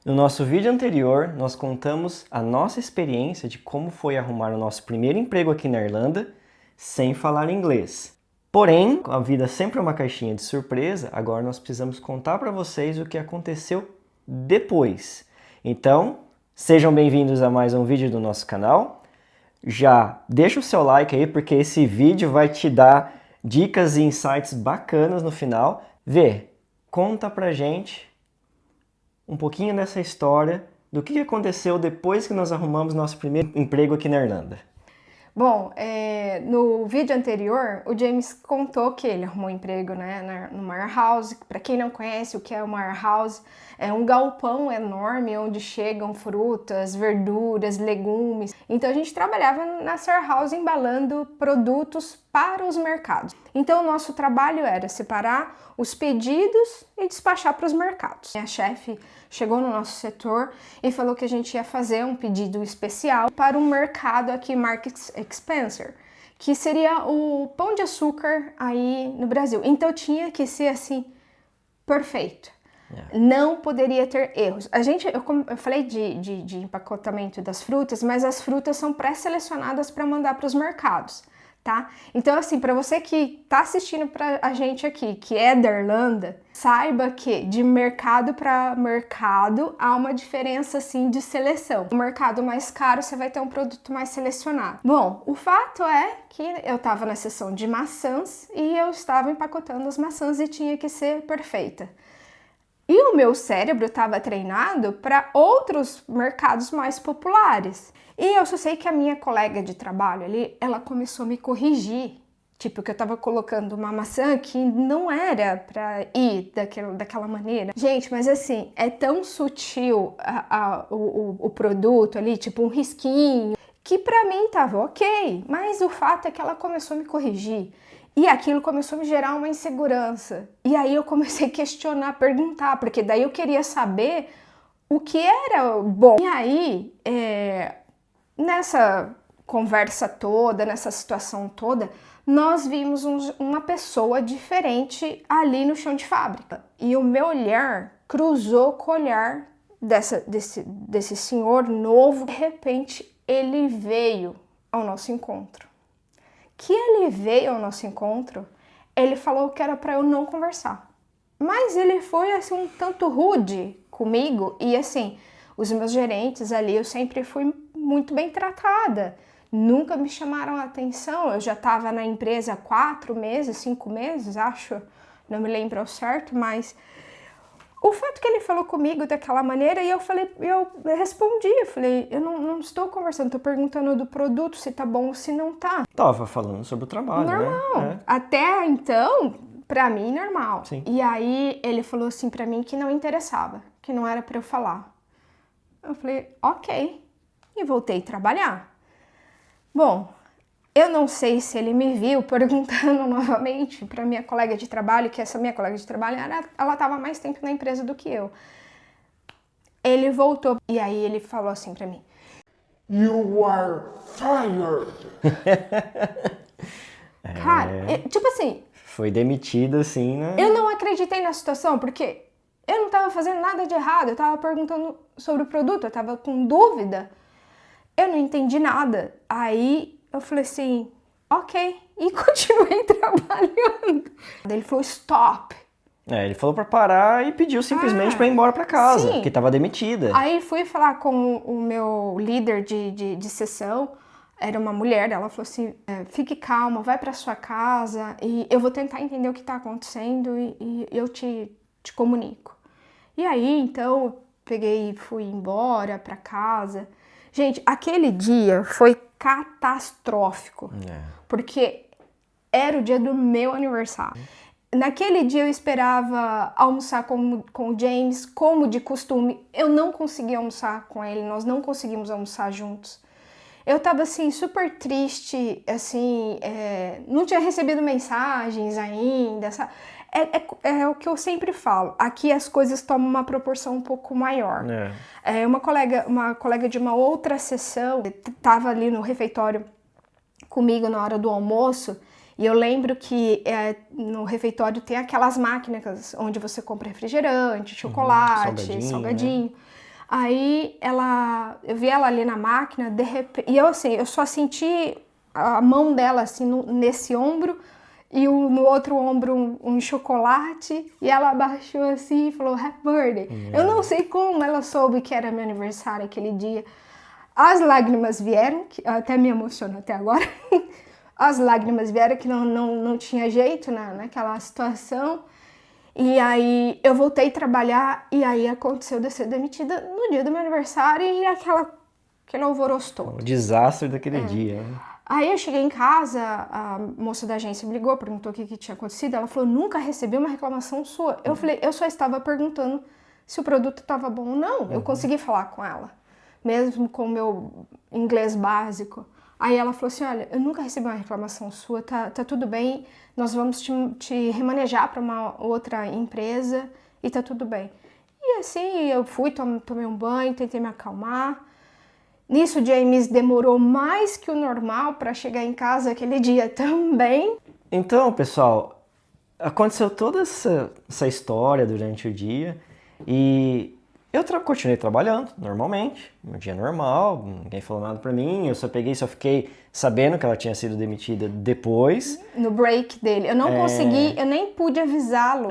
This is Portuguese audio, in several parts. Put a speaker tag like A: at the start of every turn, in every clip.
A: No nosso vídeo anterior, nós contamos a nossa experiência de como foi arrumar o nosso primeiro emprego aqui na Irlanda sem falar inglês. Porém, a vida sempre é uma caixinha de surpresa, agora nós precisamos contar para vocês o que aconteceu depois. Então, sejam bem-vindos a mais um vídeo do nosso canal. Já deixa o seu like aí, porque esse vídeo vai te dar dicas e insights bacanas no final. Vê, conta pra gente um pouquinho dessa história, do que aconteceu depois que nós arrumamos nosso primeiro emprego aqui na Irlanda.
B: Bom, no vídeo anterior, o James contou que ele arrumou um emprego, né, no warehouse. Para quem não conhece o que é um warehouse, é um galpão enorme onde chegam frutas, verduras, legumes. Então a gente trabalhava nessa warehouse embalando produtos para os mercados. Então o nosso trabalho era separar os pedidos e despachar para os mercados. A chefe chegou no nosso setor e falou que a gente ia fazer um pedido especial para um mercado aqui, Marks & Spencer, que seria o pão de açúcar aí no Brasil. Então tinha que ser assim, perfeito. Não poderia ter erros. Eu falei de empacotamento das frutas, mas as frutas são pré-selecionadas para mandar para os mercados, tá? Então, assim, para você que tá assistindo pra a gente aqui, que é da Irlanda, saiba que de mercado para mercado há uma diferença, assim, de seleção. No mercado mais caro, você vai ter um produto mais selecionado. Bom, o fato é que eu tava na seção de maçãs e eu estava empacotando as maçãs e tinha que ser perfeita. E o meu cérebro estava treinado para outros mercados mais populares. E eu só sei que a minha colega de trabalho ali, ela começou a me corrigir. Tipo, que eu tava colocando uma maçã que não era pra ir daquela maneira. Gente, mas assim, é tão sutil o produto ali, tipo um risquinho, que pra mim tava ok. Mas o fato é que ela começou a me corrigir. E aquilo começou a me gerar uma insegurança. E aí eu comecei a questionar, perguntar, porque daí eu queria saber o que era bom. E aí, nessa conversa toda, nessa situação toda, nós vimos uma pessoa diferente ali no chão de fábrica. E o meu olhar cruzou com o olhar desse senhor novo. De repente, ele veio ao nosso encontro. Que ele veio ao nosso encontro, ele falou que era para eu não conversar. Mas ele foi assim um tanto rude comigo e assim, os meus gerentes ali, eu sempre fui muito bem tratada. Nunca me chamaram a atenção. Eu já estava na empresa há 4 meses, 5 meses, acho. Não me lembro ao certo, mas o fato que ele falou comigo daquela maneira, e eu respondi, eu falei, eu não estou conversando, estou perguntando do produto, se tá bom ou se não tá.
A: Tava falando sobre o trabalho,
B: normal.
A: né?
B: Até então, pra mim, normal.
A: Sim.
B: E aí, ele falou assim pra mim que não interessava, que não era pra eu falar. Eu falei, ok. E voltei a trabalhar. Bom, eu não sei se ele me viu perguntando novamente para minha colega de trabalho, que essa minha colega de trabalho, ela estava mais tempo na empresa do que eu. Ele voltou e aí ele falou assim para mim:
C: You are fired!
B: Cara, tipo assim...
A: Foi demitida, assim, né?
B: Eu não acreditei na situação, porque eu não estava fazendo nada de errado, eu estava perguntando sobre o produto, eu estava com dúvida. Eu não entendi nada. Aí eu falei assim, ok. E continuei trabalhando. Ele falou, stop.
A: Ele falou pra parar e pediu simplesmente pra ir embora pra casa,
B: sim.
A: porque tava demitida.
B: Aí fui falar com o meu líder de sessão, era uma mulher, ela falou assim, fique calma, vai pra sua casa e eu vou tentar entender o que tá acontecendo e eu te comunico. E aí, então, eu peguei e fui embora pra casa. Gente, aquele dia foi catastrófico, porque era o dia do meu aniversário. Naquele dia eu esperava almoçar com o James, como de costume. Eu não consegui almoçar com ele, nós não conseguimos almoçar juntos. Eu tava assim, super triste, assim, não tinha recebido mensagens ainda, sabe? É o que eu sempre falo, aqui as coisas tomam uma proporção um pouco maior. Uma colega de uma outra sessão estava ali no refeitório comigo na hora do almoço, e eu lembro que no refeitório tem aquelas máquinas onde você compra refrigerante, chocolate, salgadinho. Aí eu vi ela ali na máquina, de repente, e eu assim, eu só senti a mão dela assim nesse ombro e no outro ombro um chocolate, e ela abaixou assim e falou Happy Birthday. Eu não sei como ela soube que era meu aniversário aquele dia. As lágrimas vieram, que até me emociono até agora. As lágrimas vieram, que não tinha jeito naquela situação. E aí eu voltei a trabalhar, e aí aconteceu de ser demitida no dia do meu aniversário, e aquele alvoroço todo.
A: O desastre daquele dia, né?
B: Aí eu cheguei em casa, a moça da agência me ligou, perguntou o que tinha acontecido. Ela falou, nunca recebi uma reclamação sua. Eu falei, eu só estava perguntando se o produto estava bom ou não. Eu consegui falar com ela, mesmo com o meu inglês básico. Aí ela falou assim, olha, eu nunca recebi uma reclamação sua, tá tudo bem, nós vamos te remanejar para uma outra empresa e tá tudo bem. E assim, eu fui, tomei um banho, tentei me acalmar. Nisso, o James demorou mais que o normal para chegar em casa aquele dia também.
A: Então, pessoal, aconteceu toda essa história durante o dia e eu continuei trabalhando normalmente, um dia normal, ninguém falou nada pra mim, eu só fiquei sabendo que ela tinha sido demitida depois.
B: No break dele, eu não consegui, eu nem pude avisá-lo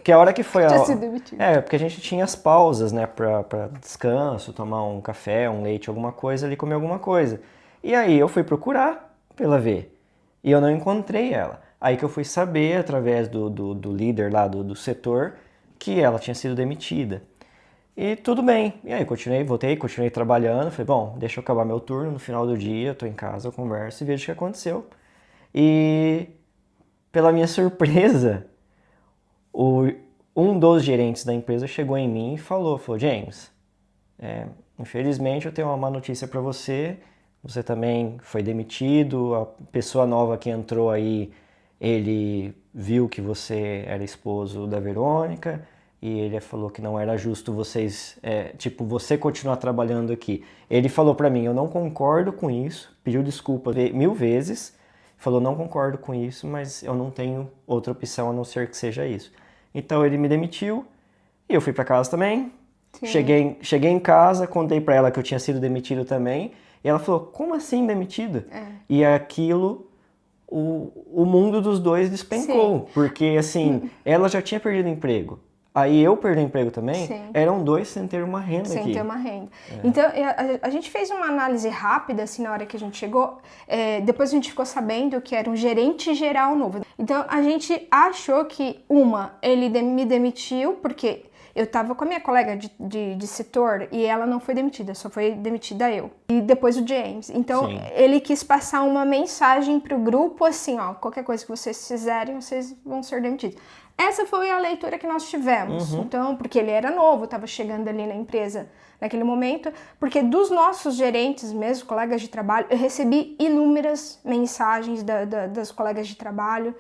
A: que a hora que foi
B: tinha sido demitido.
A: Porque a gente tinha as pausas, né, pra descanso, tomar um café, um leite, alguma coisa ali, comer alguma coisa. E aí eu fui procurar pela V e eu não encontrei ela. Aí que eu fui saber, através do líder lá do setor, que ela tinha sido demitida. E tudo bem. E aí continuei trabalhando. Falei, bom, deixa eu acabar meu turno, no final do dia, eu tô em casa, eu converso e vejo o que aconteceu. E, pela minha surpresa, um dos gerentes da empresa chegou em mim e falou, James, infelizmente eu tenho uma má notícia para você, você também foi demitido, a pessoa nova que entrou aí, ele viu que você era esposo da Verônica, e ele falou que não era justo vocês, você continuar trabalhando aqui. Ele falou pra mim, eu não concordo com isso, pediu desculpa 1000 vezes, falou, não concordo com isso, mas eu não tenho outra opção a não ser que seja isso. Então ele me demitiu, e eu fui pra casa também. Cheguei em casa, contei pra ela que eu tinha sido demitido também, e ela falou, como assim demitido? E aquilo, o mundo dos dois despencou, porque assim, ela já tinha perdido o emprego. Aí eu perdi o emprego também, eram dois sem ter uma renda aqui.
B: Sem ter uma renda. Então, a gente fez uma análise rápida, assim, na hora que a gente chegou. Depois a gente ficou sabendo que era um gerente geral novo. Então, a gente achou que, ele me demitiu, porque eu tava com a minha colega de setor e ela não foi demitida, só foi demitida eu. E depois o James. Então, ele quis passar uma mensagem pro grupo, assim, ó, qualquer coisa que vocês fizerem, vocês vão ser demitidos. Essa foi a leitura que nós tivemos, então, porque ele era novo, estava chegando ali na empresa naquele momento, porque dos nossos gerentes mesmo, colegas de trabalho, eu recebi inúmeras mensagens das colegas de trabalho,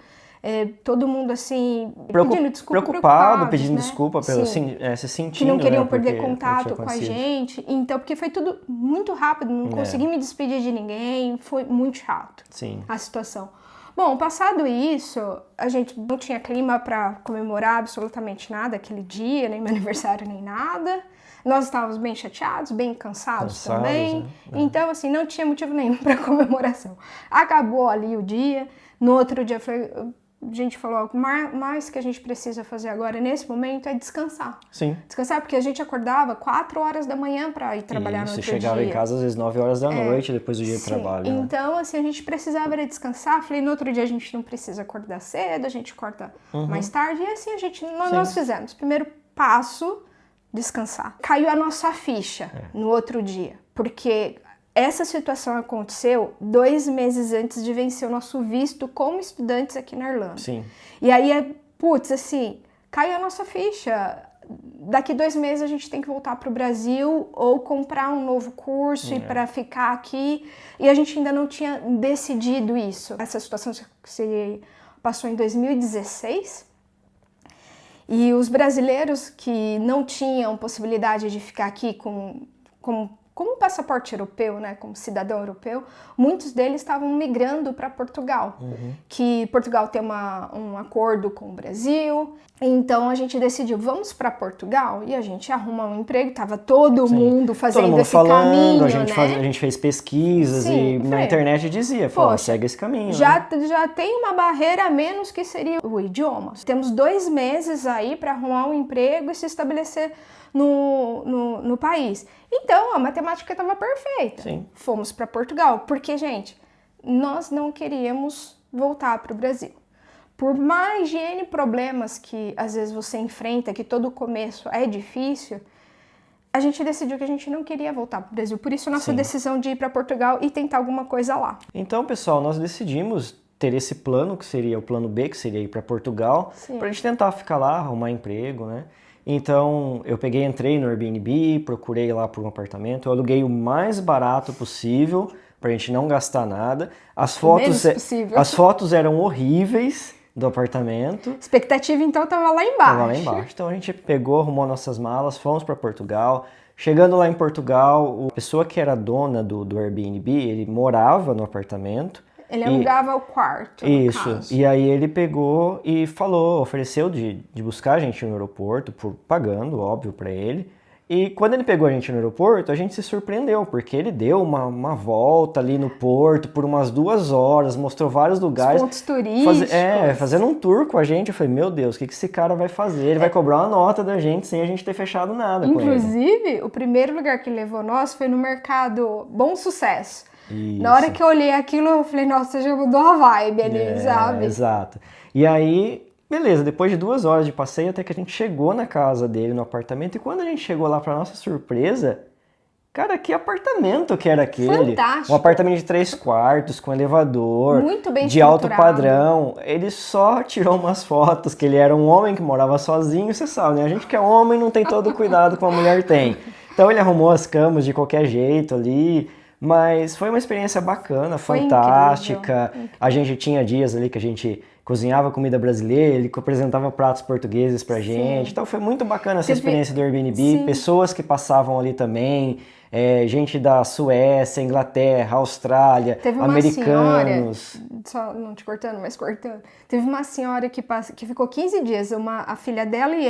B: todo mundo assim, pedindo desculpa,
A: preocupado, pedindo
B: né?
A: desculpa, se sentindo,
B: que não queriam
A: né,
B: perder contato com a gente, então, porque foi tudo muito rápido, não consegui me despedir de ninguém, foi muito chato a situação. Bom, passado isso, a gente não tinha clima para comemorar absolutamente nada aquele dia, nem meu aniversário, nem nada. Nós estávamos bem chateados, bem cansados também. Né? Então, assim, não tinha motivo nenhum para comemoração. Acabou ali o dia. No outro dia, a gente falou, o mais que a gente precisa fazer agora, nesse momento, é descansar. Descansar, porque a gente acordava 4 horas da manhã para ir trabalhar no outro dia.
A: Você chegava em casa às vezes 9 horas da noite, depois do dia de trabalho. Né?
B: Então, assim, a gente precisava descansar. Falei, no outro dia a gente não precisa acordar cedo, a gente acorda mais tarde. E assim, nós fizemos. Primeiro passo, descansar. Caiu a nossa ficha no outro dia, porque essa situação aconteceu 2 meses antes de vencer o nosso visto como estudantes aqui na Irlanda. E aí, assim, caiu a nossa ficha. Daqui 2 meses a gente tem que voltar para o Brasil ou comprar um novo curso para ficar aqui. E a gente ainda não tinha decidido isso. Essa situação se passou em 2016. E os brasileiros que não tinham possibilidade de ficar aqui com como passaporte europeu, né, como cidadão europeu, muitos deles estavam migrando para Portugal, que Portugal tem um acordo com o Brasil. Então a gente decidiu, vamos para Portugal e a gente arruma um emprego. Tava todo mundo fazendo
A: todo mundo
B: esse
A: falando,
B: caminho,
A: a gente,
B: né?
A: a gente fez pesquisas
B: Sim,
A: e na internet dizia,
B: poxa,
A: segue esse caminho.
B: Já
A: né?
B: tem uma barreira a menos que seria o idioma. Temos 2 meses aí para arrumar um emprego e se estabelecer no país. Então, a matemática estava perfeita.
A: Sim.
B: Fomos para Portugal, porque, gente, nós não queríamos voltar para o Brasil. Por mais de N problemas que às vezes você enfrenta, que todo começo é difícil, a gente decidiu que a gente não queria voltar para o Brasil. Por isso, nossa decisão de ir para Portugal e tentar alguma coisa lá.
A: Então, pessoal, nós decidimos ter esse plano, que seria o plano B, que seria ir para Portugal, para a gente tentar ficar lá, arrumar emprego, né? Então, eu entrei no Airbnb, procurei lá por um apartamento, eu aluguei o mais barato possível, pra gente não gastar nada. As fotos eram horríveis do apartamento.
B: A expectativa, então, tava lá embaixo.
A: Então, a gente pegou, arrumou nossas malas, fomos para Portugal. Chegando lá em Portugal, a pessoa que era dona do Airbnb, ele morava no apartamento.
B: Ele alugava o quarto,
A: Isso,
B: no caso.
A: E aí ele pegou e ofereceu de buscar a gente no aeroporto, pagando, óbvio, para ele. E quando ele pegou a gente no aeroporto, a gente se surpreendeu, porque ele deu uma volta ali no porto por umas 2 horas, mostrou vários lugares.
B: Os pontos turísticos.
A: Fazendo um tour com a gente. Eu falei, meu Deus, o que esse cara vai fazer? Ele vai cobrar uma nota da gente sem a gente ter fechado nada com ele.
B: Inclusive, o primeiro lugar que ele levou nós foi no mercado Bom Sucesso.
A: Isso.
B: Na hora que eu olhei aquilo, eu falei, nossa, já mudou a vibe ali, sabe?
A: Exato. E aí, beleza, depois de 2 horas de passeio, até que a gente chegou na casa dele, no apartamento, e quando a gente chegou lá, pra nossa surpresa, cara, que apartamento que era aquele?
B: Fantástico.
A: Um apartamento de 3 quartos, com elevador,
B: muito bem
A: de alto
B: estruturado.
A: padrão. Ele só tirou umas fotos, que ele era um homem que morava sozinho, você sabe, né? A gente que é homem não tem todo o cuidado que uma mulher tem. Então ele arrumou as camas de qualquer jeito ali. Mas foi uma experiência bacana, fantástica.
B: Incrível.
A: A gente tinha dias ali que a gente cozinhava comida brasileira, ele apresentava pratos portugueses pra gente. Então foi muito bacana essa experiência do Airbnb.
B: Sim.
A: Pessoas que passavam ali também, gente da Suécia, Inglaterra, Austrália,
B: Teve uma
A: americanos.
B: Senhora, só não te cortando, mas cortando. Teve uma senhora que ficou 15 dias, a filha dela e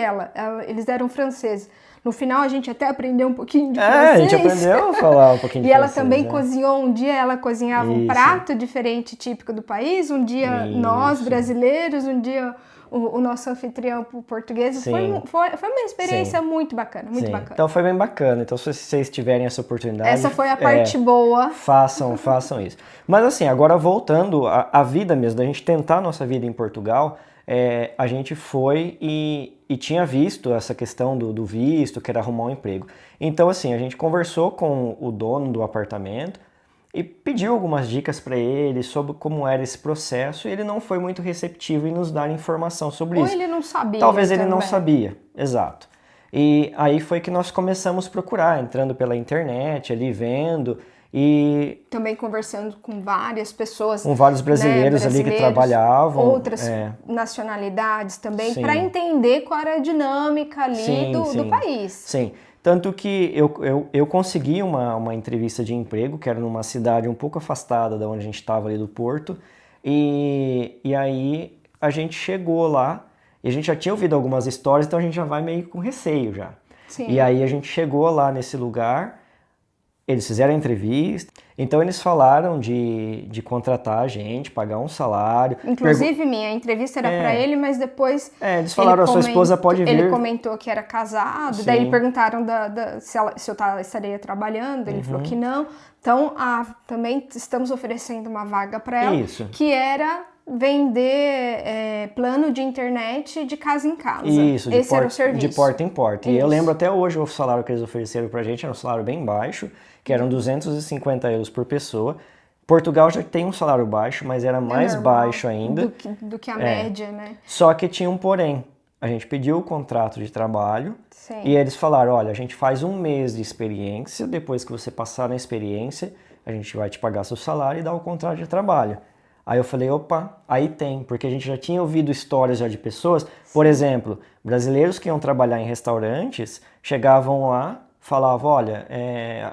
B: eles eram franceses. No final, a gente até aprendeu um pouquinho de francês.
A: A gente aprendeu a falar um pouquinho de
B: francês. E ela
A: francês,
B: também cozinhou, um dia ela cozinhava um prato diferente, típico do país, um dia nós, brasileiros, um dia o nosso anfitrião português. Foi uma experiência muito bacana, muito bacana.
A: Então foi bem bacana. Então se vocês tiverem essa oportunidade...
B: Essa foi a parte boa.
A: Façam isso. Mas assim, agora voltando à vida mesmo, da gente tentar a nossa vida em Portugal... a gente foi e tinha visto essa questão do visto, que era arrumar um emprego. Então, assim, a gente conversou com o dono do apartamento e pediu algumas dicas para ele sobre como era esse processo, e ele não foi muito receptivo em nos dar informação sobre isso.
B: Ou ele não sabia.
A: Talvez ele não sabia, exato. E aí foi que nós começamos a procurar, entrando pela internet, ali vendo... E
B: também conversando com várias pessoas.
A: Com vários brasileiros, ali que trabalhavam.
B: Outras nacionalidades também, para entender qual era a dinâmica ali do país.
A: Sim, tanto que eu consegui uma entrevista de emprego, que era numa cidade um pouco afastada da onde a gente estava ali do Porto, e aí a gente chegou lá, e a gente já tinha ouvido algumas histórias, então a gente já vai meio com receio já.
B: Sim.
A: E aí a gente chegou lá nesse lugar... Eles fizeram a entrevista, então eles falaram de contratar a gente, pagar um salário.
B: Inclusive, minha entrevista era para ele, mas depois...
A: eles falaram, a sua esposa pode vir.
B: Ele comentou que era casado, daí perguntaram se eu estaria trabalhando, ele falou que não. Então, também estamos oferecendo uma vaga para ela, que era vender plano de internet de casa em casa.
A: Isso,
B: esse era o serviço.
A: De porta em porta. E eu lembro até hoje o salário que eles ofereceram pra gente, era um salário bem baixo, que eram 250 euros por pessoa. Portugal já tem um salário baixo, mas era mais baixo ainda.
B: Do que a média, né?
A: Só que tinha um porém. A gente pediu o contrato de trabalho e eles falaram, olha, a gente faz 1 mês de experiência, depois que você passar na experiência, a gente vai te pagar seu salário e dar o contrato de trabalho. Aí eu falei, opa, aí tem, porque a gente já tinha ouvido histórias já de pessoas, por exemplo, brasileiros que iam trabalhar em restaurantes, chegavam lá, falava, olha,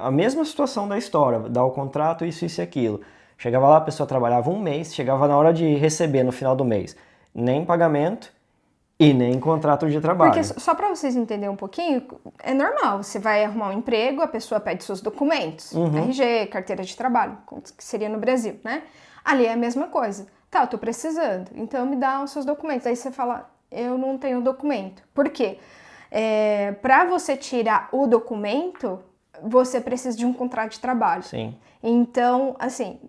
A: a mesma situação da história, dá o contrato, isso e aquilo. Chegava lá, a pessoa trabalhava um mês, chegava na hora de receber no final do mês, nem pagamento e nem contrato de trabalho.
B: Porque, só para vocês entenderem um pouquinho, é normal, você vai arrumar um emprego, a pessoa pede seus documentos, RG, carteira de trabalho, que seria no Brasil, né? Ali é a mesma coisa. Tá, eu tô precisando, então me dá os seus documentos. Aí você fala, eu não tenho documento. Por quê? Para você tirar o documento, você precisa de um contrato de trabalho.
A: Sim.
B: Então, assim,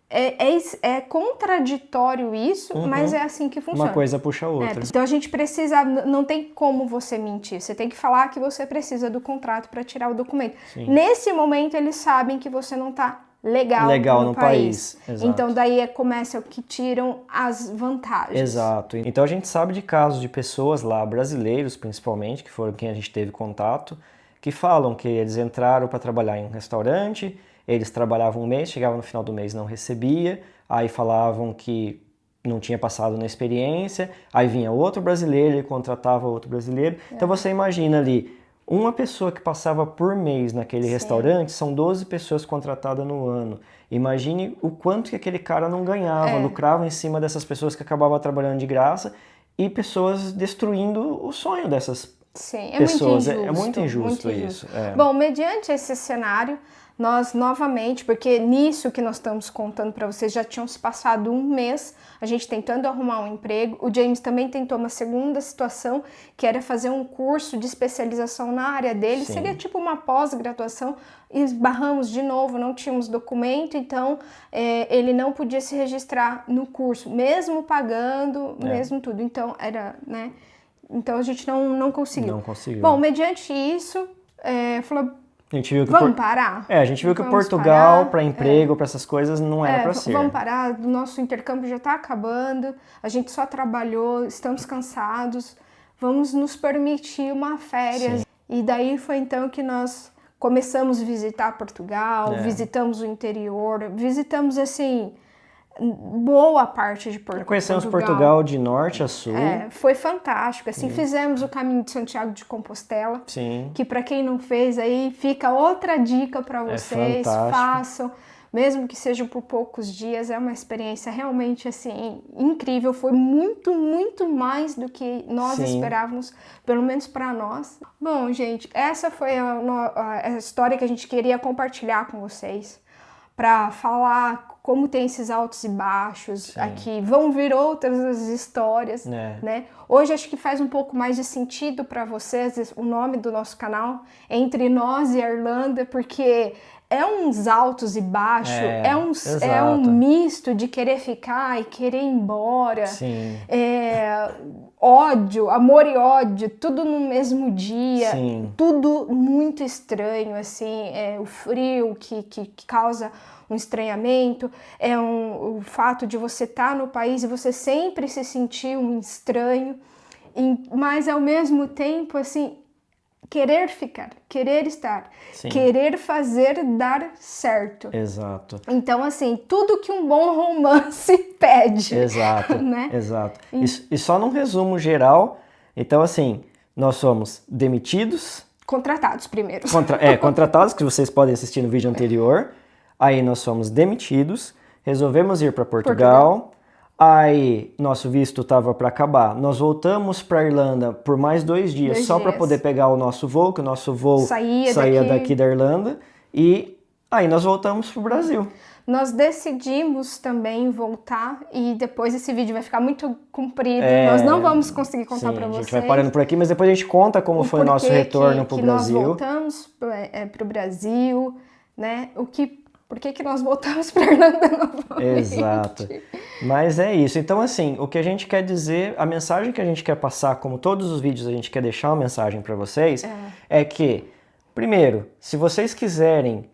B: é contraditório isso, mas é assim que funciona.
A: Uma coisa puxa a outra.
B: Então a gente precisa, não tem como você mentir, você tem que falar que você precisa do contrato para tirar o documento.
A: Sim.
B: Nesse momento eles sabem que você não está legal no país.
A: Exato.
B: Então daí começa o que tiram as vantagens.
A: Exato. Então a gente sabe de casos de pessoas lá, brasileiros principalmente, que foram quem a gente teve contato, que falam que eles entraram para trabalhar em um restaurante, eles trabalhavam um mês, chegavam no final do mês não recebia, aí falavam que não tinha passado na experiência, aí vinha outro brasileiro e contratava outro brasileiro. Então você imagina ali, uma pessoa que passava por mês naquele restaurante, são 12 pessoas contratadas no ano. Imagine o quanto que aquele cara não ganhava, lucrava em cima dessas pessoas que acabavam trabalhando de graça e pessoas destruindo o sonho dessas pessoas. É muito injusto isso.
B: Bom, mediante esse cenário, nós novamente, porque nisso que nós estamos contando para vocês, já tinham se passado um mês, a gente tentando arrumar um emprego. O James também tentou uma segunda situação, que era fazer um curso de especialização na área dele.
A: Sim.
B: Seria tipo uma pós-graduação. Esbarramos de novo, não tínhamos documento, então ele não podia se registrar no curso, mesmo pagando, mesmo tudo. Então, né? Então a gente não conseguiu.
A: Não conseguiu.
B: Bom, mediante isso, falou...
A: A gente viu que
B: vamos parar?
A: A gente viu que Portugal, para emprego, para essas coisas, não era para ser.
B: Vamos parar, o nosso intercâmbio já está acabando, a gente só trabalhou, estamos cansados, vamos nos permitir uma férias.
A: Sim.
B: E daí foi então que nós começamos a visitar Portugal, visitamos o interior, visitamos assim... boa parte de Portugal.
A: Conhecemos Portugal de norte a sul.
B: Foi fantástico. Assim, fizemos o caminho de Santiago de Compostela.
A: Sim.
B: Que para quem não fez aí, fica outra dica para vocês. Façam, mesmo que seja por poucos dias. É uma experiência realmente assim incrível. Foi muito, muito mais do que nós esperávamos, pelo menos para nós. Bom, gente, essa foi a história que a gente queria compartilhar com vocês, para falar como tem esses altos e baixos. Aqui. Vão vir outras histórias, né? Hoje acho que faz um pouco mais de sentido para vocês o nome do nosso canal, Entre Nós e a Irlanda, porque é uns altos e baixos, é um misto de querer ficar e querer ir embora.
A: Sim.
B: Ódio, amor e ódio, tudo no mesmo dia.
A: Sim.
B: Tudo muito estranho, assim, o frio que causa um estranhamento, o fato de você estar no país e você sempre se sentir um estranho, mas ao mesmo tempo, assim, querer ficar, querer estar, querer fazer dar certo.
A: Exato.
B: Então, assim, tudo que um bom romance pede.
A: Exato,
B: né?
A: Exato. E só num resumo geral, então, assim, nós somos demitidos...
B: Contratados primeiro.
A: Contratados, que vocês podem assistir no vídeo anterior. Aí nós fomos demitidos, resolvemos ir para Portugal. Aí nosso visto estava para acabar. Nós voltamos para a Irlanda por mais 2 dias, só para poder pegar o nosso voo, que o nosso voo saía daqui da Irlanda. E aí nós voltamos para o Brasil.
B: Nós decidimos também voltar, e depois esse vídeo vai ficar muito comprido, nós não vamos conseguir contar para vocês.
A: A gente vai parando por aqui, mas depois a gente conta como foi o nosso retorno para o Brasil.
B: Nós voltamos para o Brasil, né? Por que nós voltamos para a Irlanda novamente?
A: Exato. Mas é isso. Então, assim, o que a gente quer dizer, a mensagem que a gente quer passar, como todos os vídeos a gente quer deixar uma mensagem para vocês, é que, primeiro, se vocês quiserem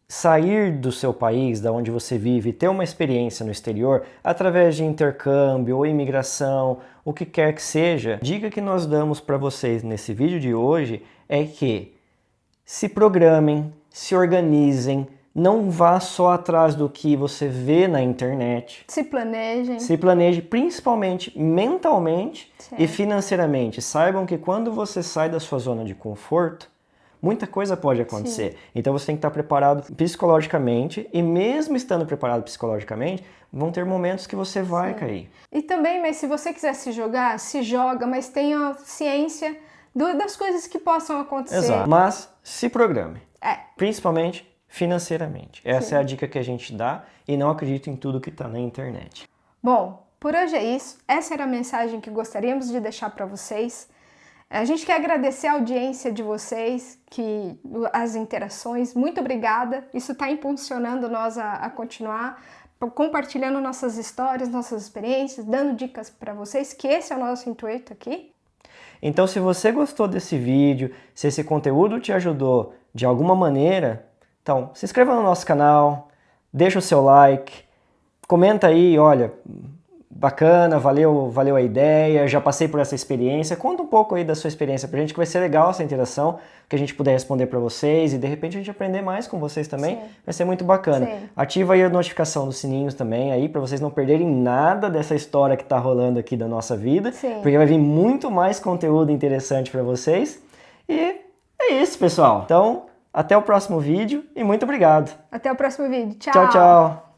A: sair do seu país, da onde você vive, ter uma experiência no exterior, através de intercâmbio ou imigração, o que quer que seja, a dica que nós damos para vocês nesse vídeo de hoje é que se programem, se organizem, não vá só atrás do que você vê na internet.
B: Se planejem.
A: Se planeje, principalmente mentalmente e financeiramente. Saibam que quando você sai da sua zona de conforto, muita coisa pode acontecer. Então você tem que estar preparado psicologicamente, e mesmo estando preparado psicologicamente, vão ter momentos que você vai cair.
B: E também, mas se você quiser se jogar, se joga, mas tenha ciência das coisas que possam acontecer.
A: Exato. Mas se programe.
B: É.
A: Principalmente financeiramente. Essa é a dica que a gente dá, e não acredite em tudo que está na internet.
B: Bom, por hoje é isso. Essa era a mensagem que gostaríamos de deixar para vocês. A gente quer agradecer a audiência de vocês, as interações. Muito obrigada. Isso está impulsionando nós a continuar compartilhando nossas histórias, nossas experiências, dando dicas para vocês, que esse é o nosso intuito aqui.
A: Então, se você gostou desse vídeo, se esse conteúdo te ajudou de alguma maneira, então se inscreva no nosso canal, deixa o seu like, comenta aí, olha, bacana, valeu a ideia, já passei por essa experiência. Conta um pouco aí da sua experiência pra gente, que vai ser legal essa interação, que a gente puder responder para vocês e de repente a gente aprender mais com vocês também. Sim. Vai ser muito bacana.
B: Sim.
A: Ativa aí a notificação dos sininhos também aí, para vocês não perderem nada dessa história que tá rolando aqui da nossa vida.
B: Sim.
A: Porque vai vir muito mais conteúdo interessante para vocês. E é isso, pessoal. Então, até o próximo vídeo e muito obrigado.
B: Até o próximo vídeo. Tchau.
A: Tchau, tchau.